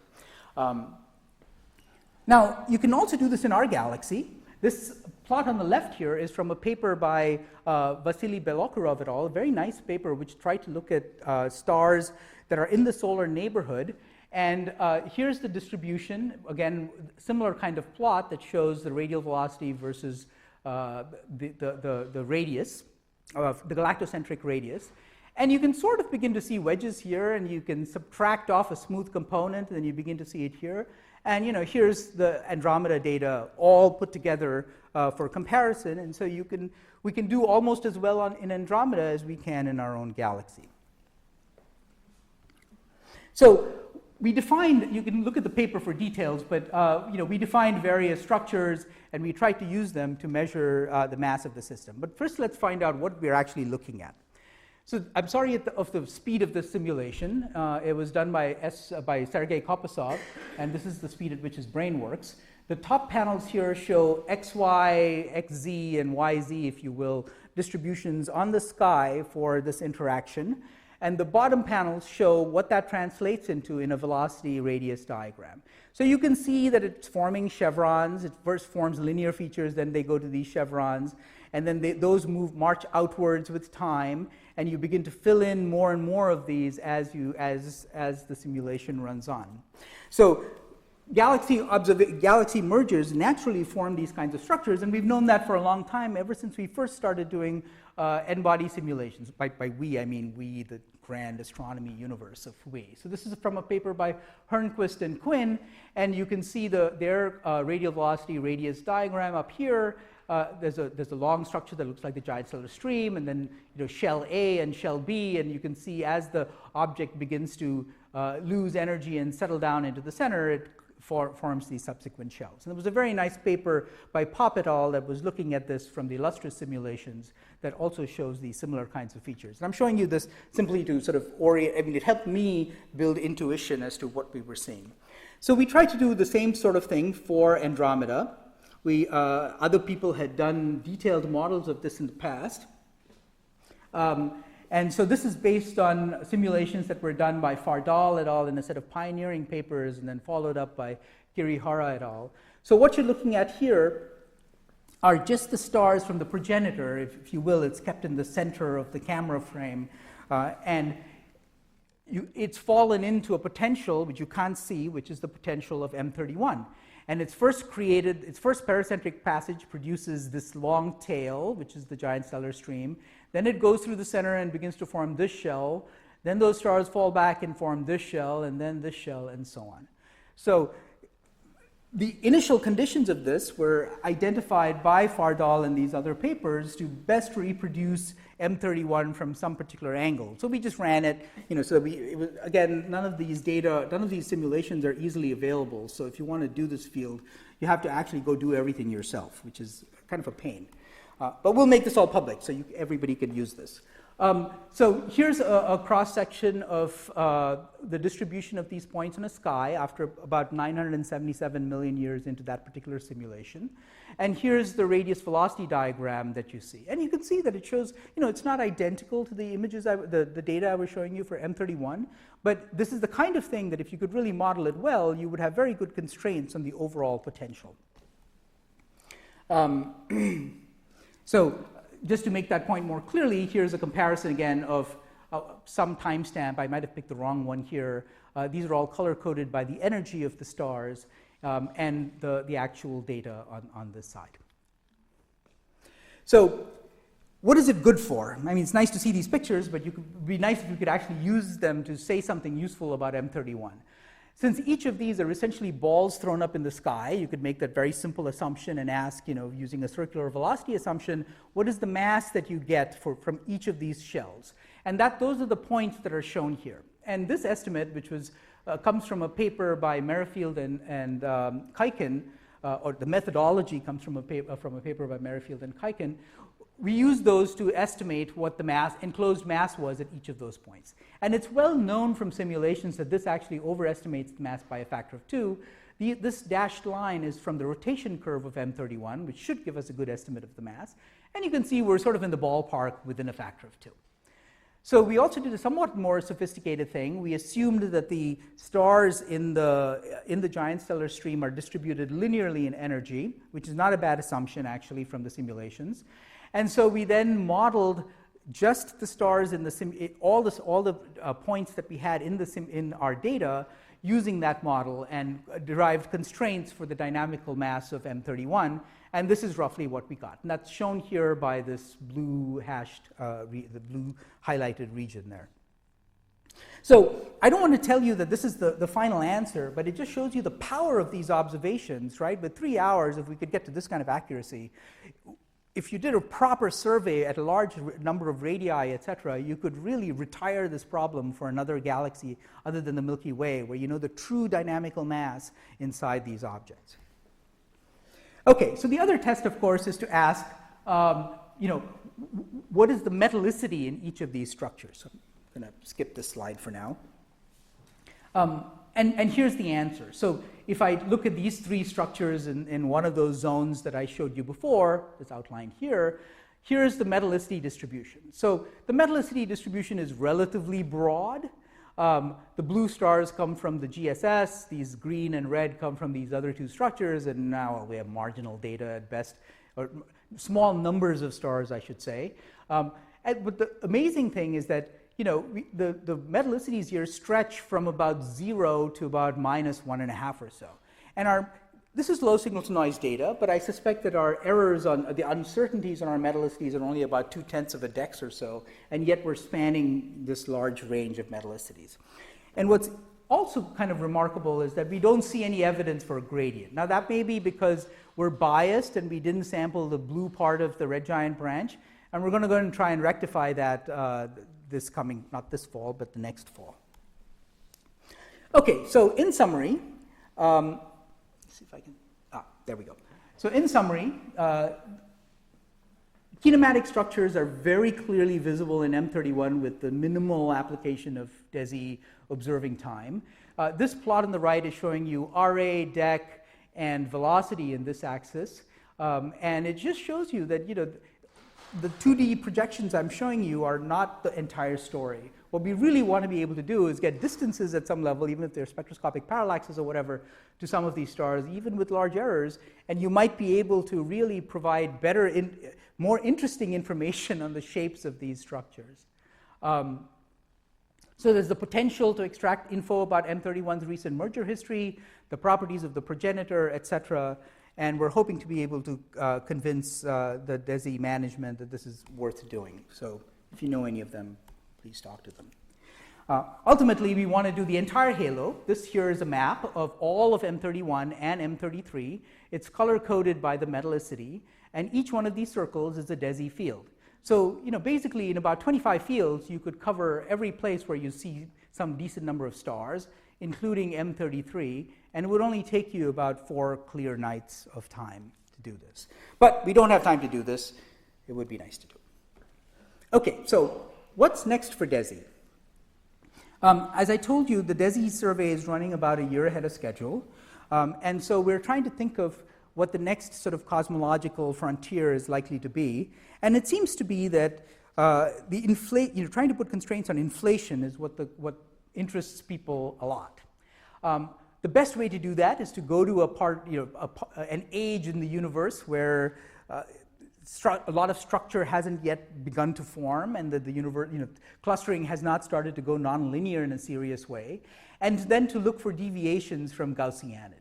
Now, you can also do this in our galaxy. This plot on the left here is from a paper by Vasily Belokurov et al., a very nice paper which tried to look at stars that are in the solar neighborhood. And here's the distribution, again, similar kind of plot that shows the radial velocity versus the radius, the galactocentric radius. And you can sort of begin to see wedges here, and you can subtract off a smooth component, and then you begin to see it here. And here's the Andromeda data all put together for comparison. And so we can do almost as well in Andromeda as we can in our own galaxy. So we defined, you can look at the paper for details, but we defined various structures and we tried to use them to measure the mass of the system. But first let's find out what we're actually looking at. So I'm sorry of the speed of this simulation. It was done by Sergei Kopasov, and this is the speed at which his brain works. The top panels here show XY, XZ, and YZ, if you will, distributions on the sky for this interaction. And the bottom panels show what that translates into in a velocity radius diagram. So you can see that it's forming chevrons. It first forms linear features, then they go to these chevrons, and then those march outwards with time, and you begin to fill in more and more of these as the simulation runs on. So galaxy mergers naturally form these kinds of structures, and we've known that for a long time, ever since we first started doing n-body simulations. By we, I mean we, the grand astronomy universe of we. So this is from a paper by Hernquist and Quinn, and you can see their radial velocity radius diagram up here. There's a long structure that looks like the giant stellar stream, and then shell A and shell B, and you can see as the object begins to lose energy and settle down into the center, it forms these subsequent shells. And there was a very nice paper by Pop et al. That was looking at this from the illustrious simulations that also shows these similar kinds of features. And I'm showing you this simply to sort of orient, it helped me build intuition as to what we were seeing. So we tried to do the same sort of thing for Andromeda. Other people had done detailed models of this in the past. And so this is based on simulations that were done by Fardal et al. In a set of pioneering papers, and then followed up by Kirihara et al. So what you're looking at here are just the stars from the progenitor, if you will. It's kept in the center of the camera frame. And it's fallen into a potential, which you can't see, which is the potential of M31. And its first paracentric passage produces this long tail, which is the giant stellar stream. Then it goes through the center and begins to form this shell. Then those stars fall back and form this shell, and then this shell, and so on. So The initial conditions of this were identified by Fardal and these other papers to best reproduce M31 from some particular angle. So we just ran it, again, none of these simulations are easily available. So if you want to do this field, you have to actually go do everything yourself, which is kind of a pain. But we'll make this all public so everybody can use this. So here's a cross-section of the distribution of these points in a sky after about 977 million years into that particular simulation. And here's the radius velocity diagram that you see. And you can see that it shows, it's not identical to the images, the data I was showing you for M31, but this is the kind of thing that if you could really model it well, you would have very good constraints on the overall potential. So just to make that point more clearly, here's a comparison again of some timestamp. I might have picked the wrong one here. These are all color-coded by the energy of the stars and the actual data on this side. So what is it good for? I mean, it's nice to see these pictures, but it would be nice if you could actually use them to say something useful about M31. Since each of these are essentially balls thrown up in the sky, you could make that very simple assumption and ask, using a circular velocity assumption, what is the mass that you get from each of these shells? And those are the points that are shown here. And this estimate, which comes from a paper by Merrifield and Kuiken, or the methodology comes from a paper by Merrifield and Kuiken, we use those to estimate what the enclosed mass was at each of those points. And it's well known from simulations that this actually overestimates the mass by a factor of 2. This dashed line is from the rotation curve of M31, which should give us a good estimate of the mass. And you can see we're sort of in the ballpark within a factor of 2. So we also did a somewhat more sophisticated thing. We assumed that the stars in the giant stellar stream are distributed linearly in energy, which is not a bad assumption actually from the simulations. And so we then modeled just the stars in all the points that we had in our data using that model and derived constraints for the dynamical mass of M31. And this is roughly what we got. And that's shown here by this blue the blue highlighted region there. So I don't want to tell you that this is the final answer, but it just shows you the power of these observations, right? With 3 hours, if we could get to this kind of accuracy, if you did a proper survey at a large number of radii, etc., you could really retire this problem for another galaxy other than the Milky Way, where you know the true dynamical mass inside these objects. Okay, so the other test, of course, is to ask, what is the metallicity in each of these structures? So I'm going to skip this slide for now. And here's the answer. So if I look at these 3 structures in one of those zones that I showed you before, that's outlined here, here's the metallicity distribution. So the metallicity distribution is relatively broad. The blue stars come from the GSS, these green and red come from these other 2 structures, and now we have marginal data at best, or small numbers of stars, I should say. But the amazing thing is that the metallicities here stretch from about 0 to about -1.5 or so. And this is low signal to noise data, but I suspect that our errors on the uncertainties on our metallicities are only about 0.2 of a dex or so, and yet we're spanning this large range of metallicities. And what's also kind of remarkable is that we don't see any evidence for a gradient. Now that may be because we're biased and we didn't sample the blue part of the red giant branch, and we're going to go and try and rectify that not this fall, but the next fall. Okay, so in summary, let's see if I can, there we go. So in summary, kinematic structures are very clearly visible in M31 with the minimal application of DESI observing time. This plot on the right is showing you RA, DEC, and velocity in this axis. And it just shows you that, the 2D projections I'm showing you are not the entire story. What we really want to be able to do is get distances at some level, even if they're spectroscopic parallaxes or whatever, to some of these stars, even with large errors, and you might be able to really provide better, more interesting information on the shapes of these structures. So there's the potential to extract info about M31's recent merger history, the properties of the progenitor, etc., and we're hoping to be able to convince the DESI management that this is worth doing. So if you know any of them, please talk to them. Ultimately, we want to do the entire halo. This here is a map of all of M31 and M33. It's color-coded by the metallicity, and each one of these circles is a DESI field. So, basically in about 25 fields, you could cover every place where you see some decent number of stars, including M33, and it would only take you about 4 clear nights of time to do this. But we don't have time to do this. It would be nice to do. Okay, so what's next for DESI? As I told you, the DESI survey is running about a year ahead of schedule, and so we're trying to think of what the next sort of cosmological frontier is likely to be. And it seems to be that trying to put constraints on inflation is what interests people a lot. The best way to do that is to go to an age in the universe where a lot of structure hasn't yet begun to form, and that the universe, clustering has not started to go nonlinear in a serious way, and then to look for deviations from Gaussianity.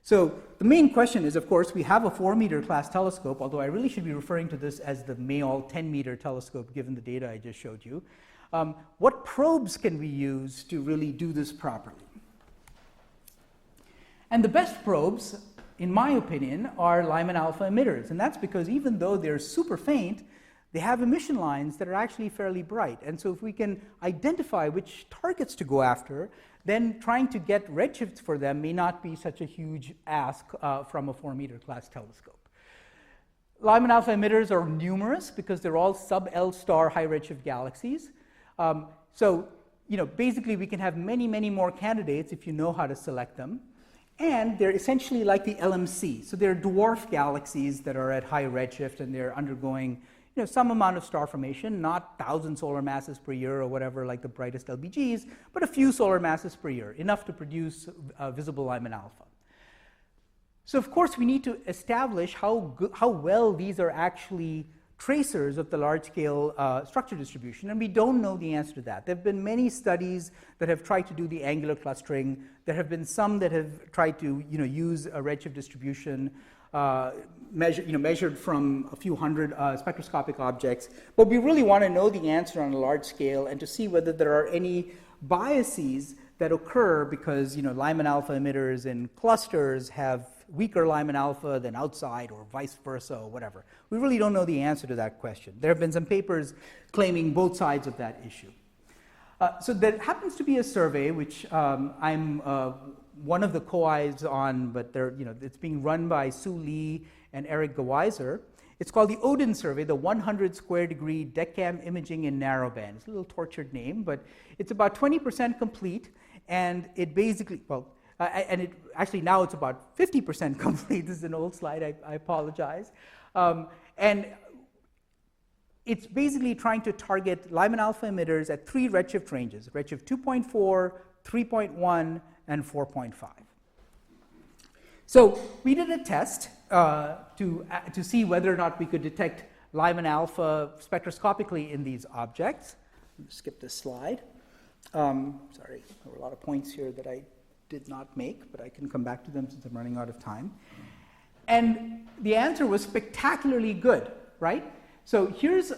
So the main question is, of course, we have a 4-meter class telescope, although I really should be referring to this as the Mayall 10-meter telescope, given the data I just showed you. What probes can we use to really do this properly? And the best probes, in my opinion, are Lyman alpha emitters. And that's because even though they're super faint, they have emission lines that are actually fairly bright. And so if we can identify which targets to go after, then trying to get redshifts for them may not be such a huge ask from a 4-meter class telescope. Lyman alpha emitters are numerous because they're all sub-L star high-redshift galaxies. So basically we can have many, many more candidates if you know how to select them. And they're essentially like the LMC. So they're dwarf galaxies that are at high redshift, and they're undergoing some amount of star formation, not 1,000 solar masses per year or whatever like the brightest LBGs, but a few solar masses per year, enough to produce visible Lyman alpha. So of course we need to establish how well these are actually tracers of the large-scale structure distribution, and we don't know the answer to that. There have been many studies that have tried to do the angular clustering. There have been some that have tried to use a redshift distribution measured from a few hundred spectroscopic objects. But we really want to know the answer on a large scale and to see whether there are any biases that occur because Lyman alpha emitters in clusters have weaker Lyman alpha than outside, or vice versa, or whatever. We really don't know the answer to that question. There have been some papers claiming both sides of that issue. So there happens to be a survey, which I'm one of the co-eyes on, but it's being run by Sue Lee and Eric Geweiser. It's called the Odin Survey, the 100 square degree DECAM imaging in narrowband. It's a little tortured name, but it's about 20% complete, and it basically, actually now it's about 50% complete. This is an old slide, I apologize. And it's basically trying to target Lyman alpha emitters at 3 redshift ranges, redshift 2.4, 3.1, and 4.5. So we did a test to see whether or not we could detect Lyman alpha spectroscopically in these objects. I'm going to skip this slide. Sorry, there were a lot of points here that I did not make, but I can come back to them since I'm running out of time. And the answer was spectacularly good, right? So here's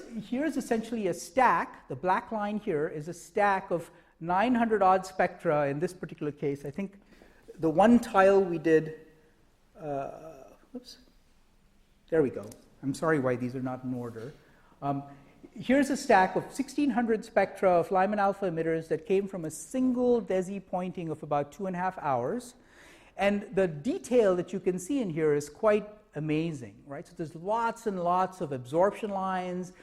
essentially a stack. The black line here is a stack of 900 odd spectra in this particular case. I think the one tile we did, there we go. I'm sorry why these are not in order. Here's a stack of 1,600 spectra of Lyman alpha emitters that came from a single DESI pointing of about 2.5 hours. And the detail that you can see in here is quite amazing, right? So there's lots and lots of absorption lines.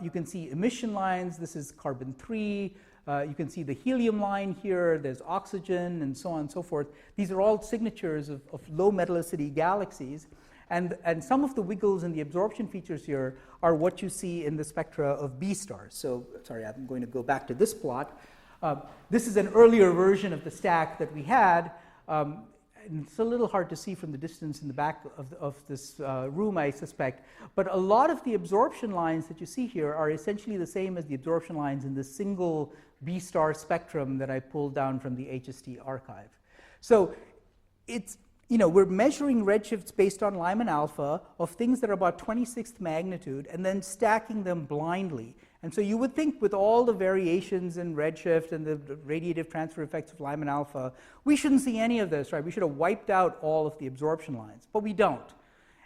You can see emission lines. This is carbon-3. You can see the helium line here. There's oxygen, and so on and so forth. These are all signatures of low metallicity galaxies. And some of the wiggles in the absorption features here are what you see in the spectra of B stars. So, sorry, I'm going to go back to this plot. This is an earlier version of the stack that we had. And it's a little hard to see from the distance in the back of this room, I suspect. But a lot of the absorption lines that you see here are essentially the same as the absorption lines in the single B star spectrum that I pulled down from the HST archive. So it's, we're measuring redshifts based on Lyman alpha of things that are about 26th magnitude and then stacking them blindly. And so you would think with all the variations in redshift and the radiative transfer effects of Lyman alpha, we shouldn't see any of this, right? We should have wiped out all of the absorption lines, but we don't.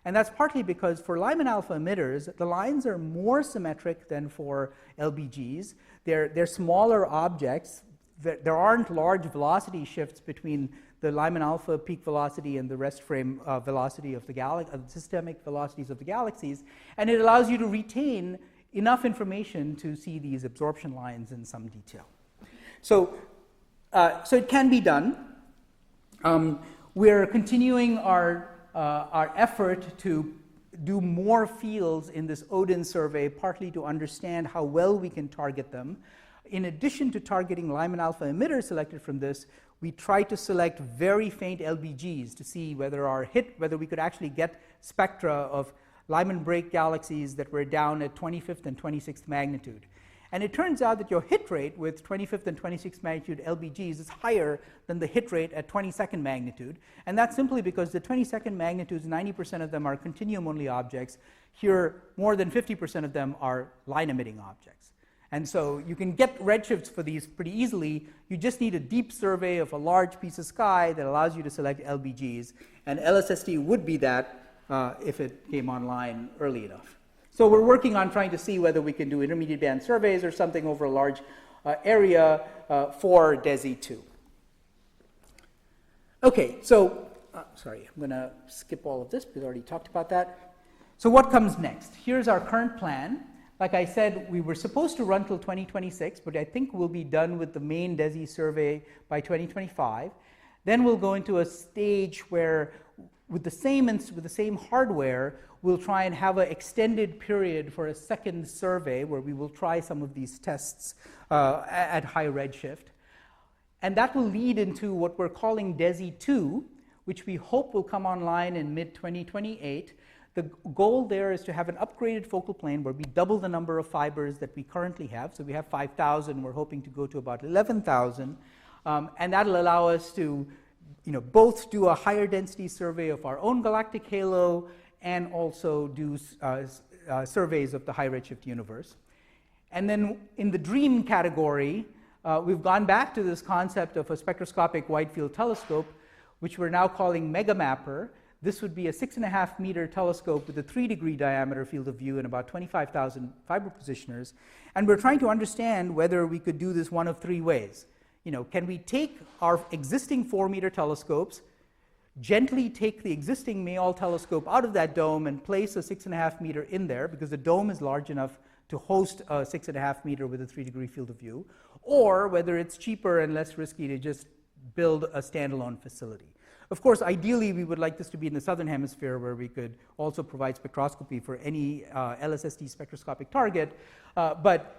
And that's partly because for Lyman alpha emitters, the lines are more symmetric than for LBGs. They're smaller objects. There aren't large velocity shifts between the Lyman alpha peak velocity and the rest frame velocity of the systemic velocities of the galaxies. And it allows you to retain enough information to see these absorption lines in some detail. So it can be done. We're continuing our effort to do more fields in this Odin survey, partly to understand how well we can target them. In addition to targeting Lyman alpha emitters selected from this, we try to select very faint LBGs to see whether we could actually get spectra of Lyman break galaxies that were down at 25th and 26th magnitude. And it turns out that your hit rate with 25th and 26th magnitude LBGs is higher than the hit rate at 22nd magnitude. And that's simply because the 22nd magnitudes, 90% of them are continuum-only objects. Here, more than 50% of them are line-emitting objects. And so you can get redshifts for these pretty easily. You just need a deep survey of a large piece of sky that allows you to select LBGs. And LSST would be that if it came online early enough. So we're working on trying to see whether we can do intermediate band surveys or something over a large area for DESI 2. Okay, so, sorry, I'm going to skip all of this because I already talked about that. So what comes next? Here's our current plan. Like I said, we were supposed to run till 2026, but I think we'll be done with the main DESI survey by 2025. Then we'll go into a stage where with the same hardware, we'll try and have an extended period for a second survey where we will try some of these tests at high redshift. And that will lead into what we're calling DESI 2, which we hope will come online in mid-2028. The goal there is to have an upgraded focal plane where we double the number of fibers that we currently have. So we have 5,000. We're hoping to go to about 11,000. And that'll allow us to both do a higher density survey of our own galactic halo and also do surveys of the high redshift universe. And then in the dream category, we've gone back to this concept of a spectroscopic wide field telescope, which we're now calling MegaMapper. This would be a 6.5 meter telescope with a 3-degree diameter field of view and about 25,000 fiber positioners. And we're trying to understand whether we could do this one of three ways. Can we take our existing 4-meter telescopes, gently take the existing Mayall telescope out of that dome and place a 6.5 meter in there because the dome is large enough to host a 6.5 meter with a 3-degree field of view, or whether it's cheaper and less risky to just build a standalone facility. Of course, ideally, we would like this to be in the southern hemisphere where we could also provide spectroscopy for any LSST spectroscopic target, but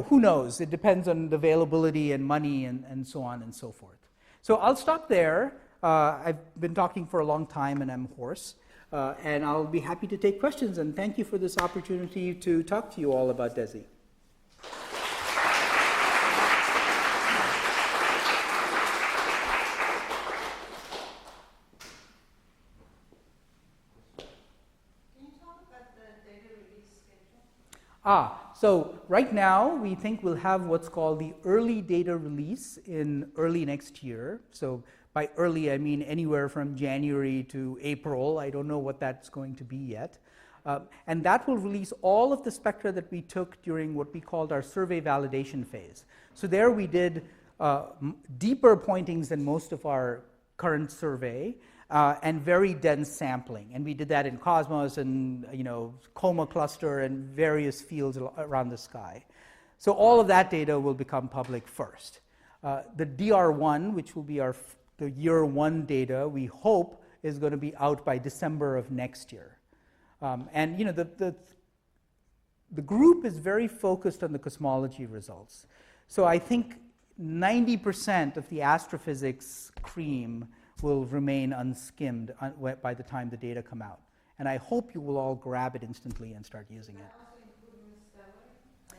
who knows? It depends on the availability and money and so on and so forth. So I'll stop there. I've been talking for a long time and I'm hoarse. And I'll be happy to take questions. And thank you for this opportunity to talk to you all about DESI. So right now, we think we'll have what's called the early data release in early next year. So by early, I mean anywhere from January to April. I don't know what that's going to be yet. And that will release all of the spectra that we took during what we called our survey validation phase. So there we did deeper pointings than most of our current survey. And very dense sampling. And we did that in Cosmos and Coma cluster and various fields around the sky. So all of that data will become public first. The DR1, which will be the year one data, we hope is going to be out by December of next year. And the group is very focused on the cosmology results. So I think 90% of the astrophysics cream will remain unskimmed by the time the data come out. And I hope you will all grab it instantly and start using it.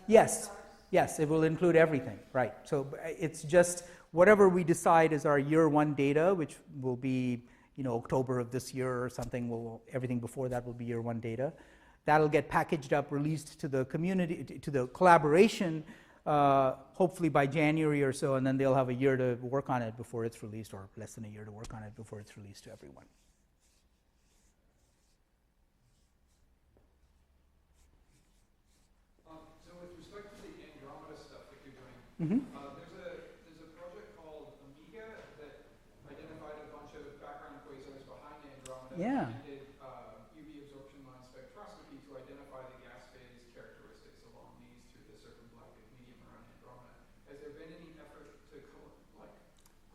Yes, it will include everything, right. So it's just whatever we decide is our year one data, which will be October of this year or something. Everything before that will be year one data. That'll get packaged up, released to the community, to the collaboration, hopefully by January or so, and then they'll have a year to work on it before it's released, or less than a year to work on it before it's released to everyone. So with respect to the Andromeda stuff that you're doing, Mm-hmm. there's a project called Amiga that identified a bunch of background quasars behind Andromeda. Yeah. And did UV absorption line spectroscopy to identify the gas phase characteristics along these through the circumgalactic medium around Andromeda. Has there been any effort to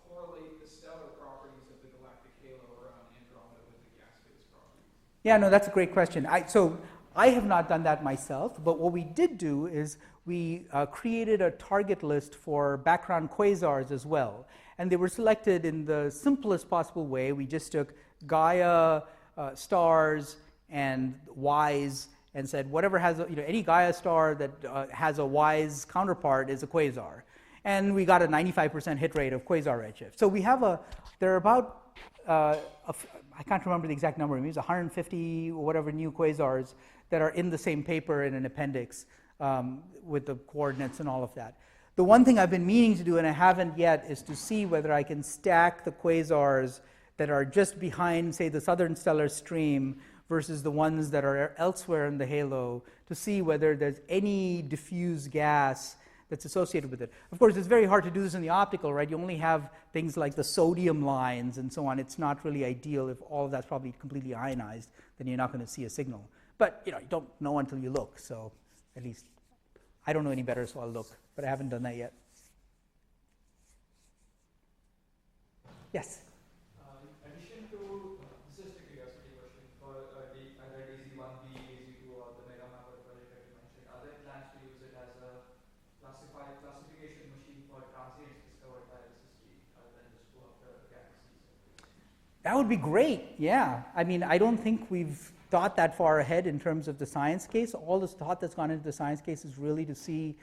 correlate the stellar properties of the galactic halo around Andromeda with the gas phase properties? Yeah, no, that's a great question. So I have not done that myself, but what we did do is we created a target list for background quasars as well. And they were selected in the simplest possible way. We just took Gaia stars and Ys and said whatever has any Gaia star that has a Ys counterpart is a quasar. And we got a 95% hit rate of quasar redshift. So we have there are about, I can't remember the exact number, maybe it's 150 or whatever new quasars that are in the same paper in an appendix with the coordinates and all of that. The one thing I've been meaning to do, and I haven't yet, is to see whether I can stack the quasars that are just behind, say, the southern stellar stream versus the ones that are elsewhere in the halo, to see whether there's any diffuse gas that's associated with it. Of course, it's very hard to do this in the optical, right? You only have things like the sodium lines and so on. It's not really ideal. If all of that's probably completely ionized, then you're not going to see a signal. But you don't know until you look, so at least I don't know any better, so I'll look. But I haven't done that yet. Yes? In addition to, this is a curiosity question, for either DESI-1B, DESI-2, or the Mega Mapper project that you mentioned, are there plans to use it as a classification machine for transients discovered by SST, other than just go after galaxies? That would be great, yeah. I mean, I don't think we've thought that far ahead in terms of the science case. All this thought that's gone into the science case is really to see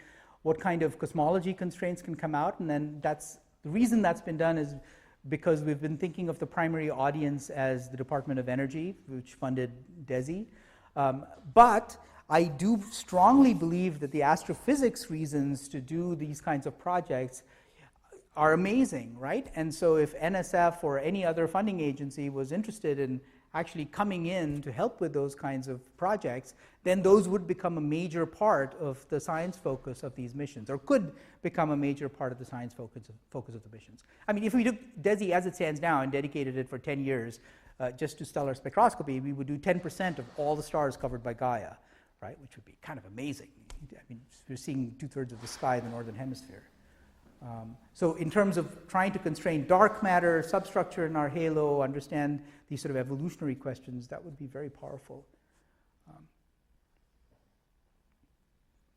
what kind of cosmology constraints can come out, and then the reason that's been done is because we've been thinking of the primary audience as the Department of Energy, which funded DESI. But I do strongly believe that the astrophysics reasons to do these kinds of projects are amazing, right? And so if NSF or any other funding agency was interested in actually coming in to help with those kinds of projects, then those would become a major part of the science focus of these missions, or could become a major part of the science focus of the missions. I mean, if we took DESI as it stands now and dedicated it for 10 years just to stellar spectroscopy, we would do 10% of all the stars covered by Gaia, right? Which would be kind of amazing. I mean, we're seeing 2/3 of the sky in the northern hemisphere. So in terms of trying to constrain dark matter, substructure in our halo, understand these sort of evolutionary questions, that would be very powerful.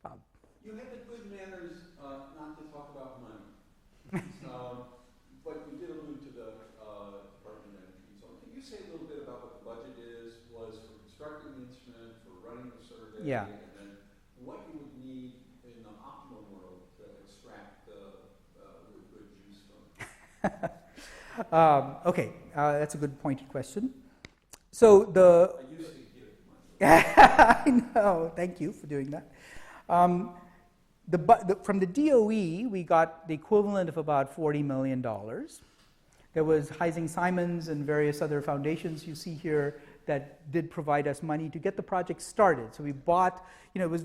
Bob. You had the good manners not to talk about money. But you did allude to the Department of Energy. So can you say a little bit about what the budget was for constructing the instrument, for running the survey, Yeah. and then what you would need in the optimal world to extract the good juice from it? Okay, that's a good pointed question. So the I used to give money. I know, thank you for doing that. From the DOE, we got the equivalent of about $40 million. There was Heising-Simons and various other foundations you see here that did provide us money to get the project started. So we bought, it was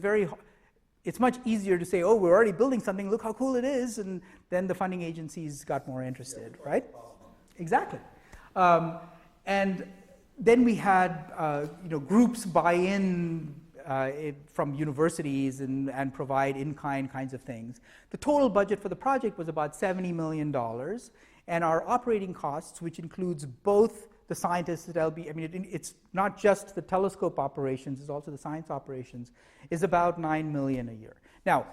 it's much easier to say, oh, we're already building something, look how cool it is, and then the funding agencies got more interested, right? Exactly. And then we had groups buy in from universities and provide in-kind kinds of things. The total budget for the project was about $70 million, and our operating costs, which includes both the scientists at LB, I mean, it's not just the telescope operations, it's also the science operations, is about $9 million a year. Now,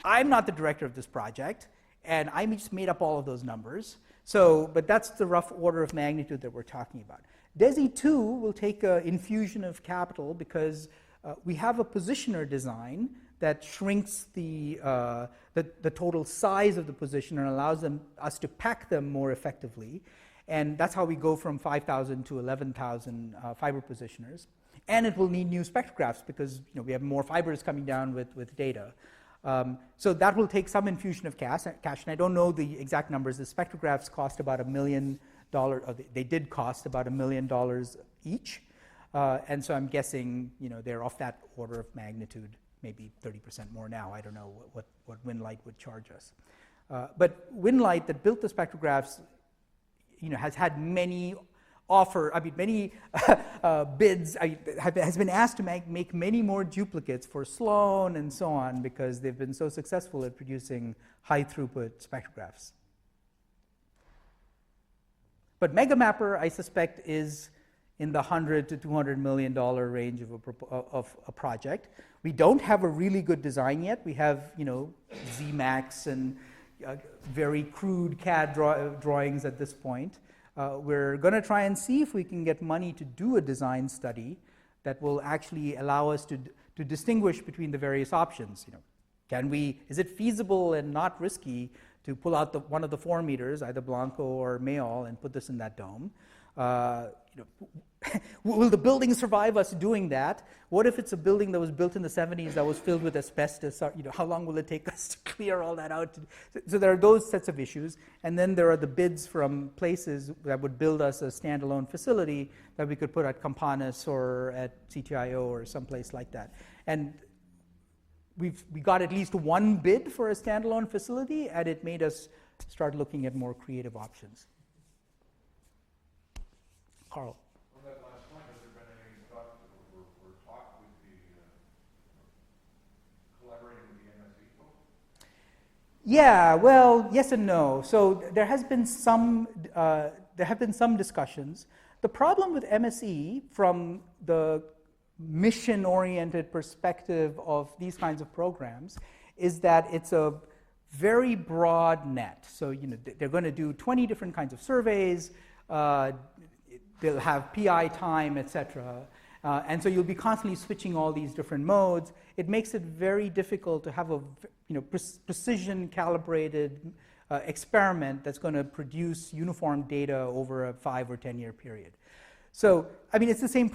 I'm not the director of this project, and I just made up all of those numbers. But that's the rough order of magnitude that we're talking about. DESI 2 will take an infusion of capital because we have a positioner design that shrinks the total size of the positioner and allows us to pack them more effectively. And that's how we go from 5,000 to 11,000 fiber positioners. And it will need new spectrographs because we have more fibers coming down with data. So that will take some infusion of cash, and I don't know the exact numbers. The spectrographs cost about $1 million. They did cost about $1 million each, and so I'm guessing they're off that order of magnitude, maybe 30% more now. I don't know what Winlight would charge us. But Winlight that built the spectrographs, has had many bids, has been asked to make many more duplicates for Sloan and so on because they've been so successful at producing high throughput spectrographs. But MegaMapper, I suspect, is in the $100 to $200 million range of a project. We don't have a really good design yet. We have, ZMax and very crude CAD drawings at this point. We're going to try and see if we can get money to do a design study that will actually allow us to distinguish between the various options. Is it feasible and not risky to pull out one of the 4 meters, either Blanco or Mayall, and put this in that dome? Will the building survive us doing that? What if it's a building that was built in the 70s that was filled with asbestos? How long will it take us to clear all that out? So there are those sets of issues. And then there are the bids from places that would build us a standalone facility that we could put at Campanas or at CTIO or someplace like that. And we got at least one bid for a standalone facility, and it made us start looking at more creative options. Carl. On that last point, has there been any thought or talk with the collaborating with the MSE folks? Yeah, well, yes and no. So there have been some discussions. The problem with MSE, from the mission-oriented perspective of these kinds of programs, is that it's a very broad net. So they're going to do 20 different kinds of surveys. They'll have PI time, etc. And so you'll be constantly switching all these different modes. It makes it very difficult to have a precision calibrated experiment that's going to produce uniform data over a 5 or 10 year period. So, it's the same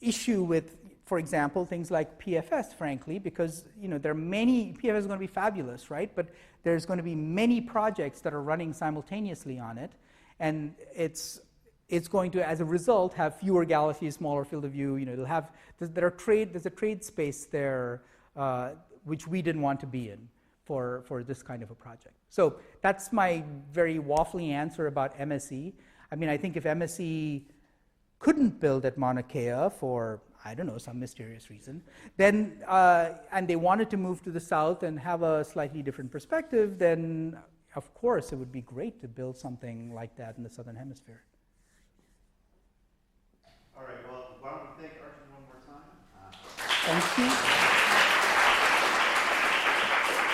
issue with, for example, things like PFS, frankly, because there are many. PFS is going to be fabulous, right? But there's going to be many projects that are running simultaneously on it, and it's going to, as a result, have fewer galaxies, smaller field of view. There's a trade space there which we didn't want to be in for this kind of a project. So that's my very waffly answer about MSE. I think if MSE couldn't build at Mauna Kea for, I don't know, some mysterious reason, then and they wanted to move to the south and have a slightly different perspective, then of course it would be great to build something like that in the southern hemisphere. All right, well, why don't we thank Arjun one more time? Thank you.